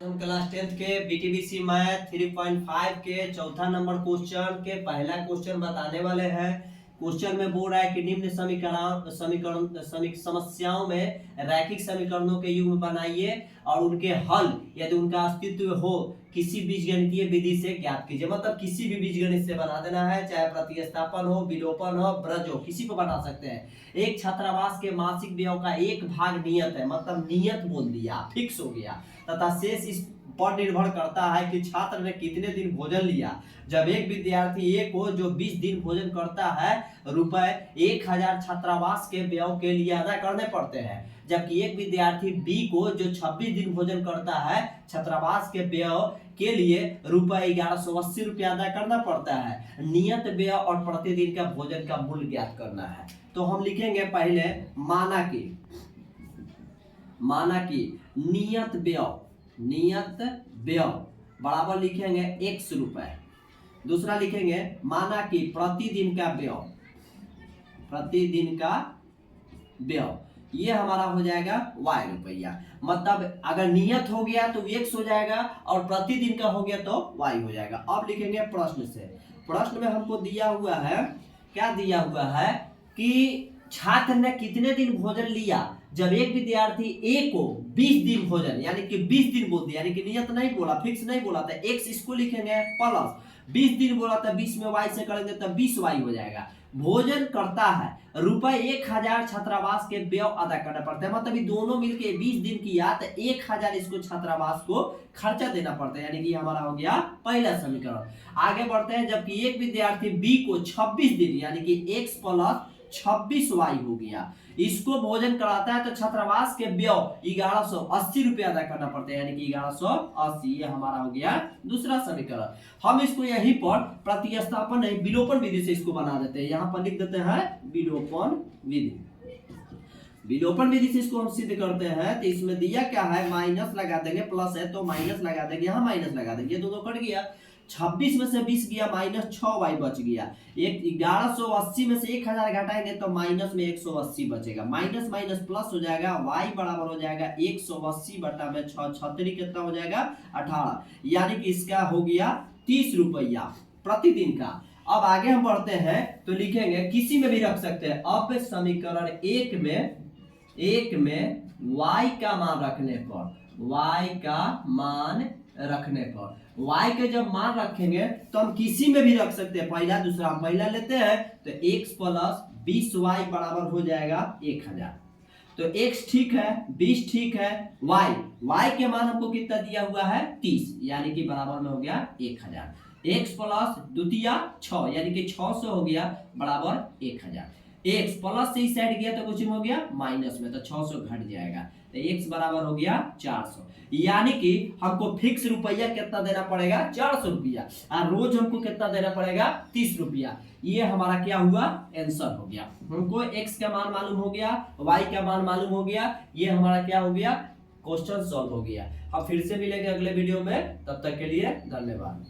हम class 10th के बीटीबीसी math 3.5 के चौथा नंबर क्वेश्चन के पहला क्वेश्चन बताने वाले हैं। क्वेश्चन में बोल रहा है कि निम्न समस्याओं में रैखिक समीकरणों के युग्म बनाइए और उनके हल यदि उनका अस्तित्व हो किसी बीजगणितीय विधि से ज्ञात कीजिए। मतलब किसी भी बीजगणित से बना देना है, चाहे प्रतिस्थापन हो, विलोपन हो, ब्रज हो, किसी को बना सकते हैं। एक छात्रावास के मासिक व्यय का एक भाग नियत है, मतलब नियत बोल दिया, फिक्स हो गया, तथा शेष इस पर निर्भर करता है कि छात्र ने कितने दिन भोजन लिया। जब एक विद्यार्थी ए को जो 20 दिन भोजन करता है रुपए 1000 छात्रावास के व्यय के लिए अदा करने पड़ते हैं, जबकि एक विद्यार्थी बी को जो 26 दिन भोजन करता है छात्रावास के व्यय के लिए रुपए 1180 रुपया अदा करना पड़ता है। नियत व्यय और प्रतिदिन का भोजन का मूल्य ज्ञात करना है। तो हम लिखेंगे पहले माना कि नियत व्यय बराबर लिखेंगे x रुपए। दूसरा लिखेंगे माना कि प्रतिदिन का व्यय ये हमारा हो जाएगा y रुपया। मतलब अगर नियत हो गया तो x हो जाएगा और प्रतिदिन का हो गया तो y हो जाएगा। अब लिखेंगे प्रश्न से। प्रश्न में हमको दिया हुआ है, क्या दिया हुआ है कि छात्र ने कितने दिन भोजन लिया। जब एक विद्यार्थी ए को 20 दिन भोजन यानी कि 20 दिन बोल दिया, यानी कि नियत नहीं बोला, फिक्स नहीं बोला था, x इसको लिखेंगे प्लस 20 दिन बोला था, 20 में y से करेंगे तो 20y हो जाएगा। भोजन करता है रुपए 1000 छात्रावास के व्यय अदा करना पड़ता है। मतलब ये दोनों मिलके 20 दिन किया तो 1000 इसको छात्रावास को खर्चा देना पड़ता है, यानी कि हमारा हो गया पहला समीकरण। आगे बढ़ते हैं। जबकि एक विद्यार्थी बी को 26 दिन यानी कि x प्लस 26y हो गया, इसको भोजन कराता है तो छात्रावास के व्यय 1180 रुपया अदा करना पड़ता है, यानी कि 1180। ये हमारा हो गया दूसरा समीकरण। हम इसको यहीं पर प्रतिस्थापन नहीं विलोपन विधि से इसको बना देते हैं। यहाँ पर लिख देते हैं विलोपन विधि से इसको हम सिद्ध करते हैं। तो इसमें दिया क्या है, माइनस लगा देंगे, प्लस है तो माइनस लगा देंगे, यहाँ माइनस लगा देंगे, दोनों कट गया। 26 में से 20 गया, माइनस 6y बच गया। 1180 में से 1000 घटाएंगे तो माइनस में 180 बचेगा। माइनस माइनस प्लस हो जाएगा, y बराबर हो जाएगा 180 बटा में 6, 36 कितना हो जाएगा 18, यानी कि इसका हो गया 30 रुपया प्रतिदिन का। अब आगे हम बढ़ते हैं तो लिखेंगे, किसी में भी रख सकते हैं। अब समीकरण एक में y का मान रखने पर y के जब मान रखेंगे तो हम किसी में भी रख सकते हैं। पहला दूसरा हम पहला लेते हैं तो x प्लस 20y बराबर हो जाएगा 1000। तो x ठीक है, 20 ठीक है, y के मान हमको कितना दिया हुआ है 30, यानी कि बराबर में हो गया 1000। x प्लस द्वितीय 6 यानी कि 600 हो गया बराबर 1000। x प्लस से इस साइड गया तो कुछ हो गया माइनस में, तो 600 घट जाएगा, तो x बराबर हो गया 400। यानी कि हमको फिक्स रुपया कितना देना पड़ेगा 400 रुपया, और रोज हमको कितना देना पड़ेगा 30 रुपया। ये हमारा क्या हुआ, आंसर हो गया। हमको x का मान मालूम हो गया, y का मान मालूम हो गया, ये हमारा क्या हो गया, क्वेश्चन सॉल्व हो गया। हम फिर से मिलेंगे अगले वीडियो में, तब तक के लिए धन्यवाद।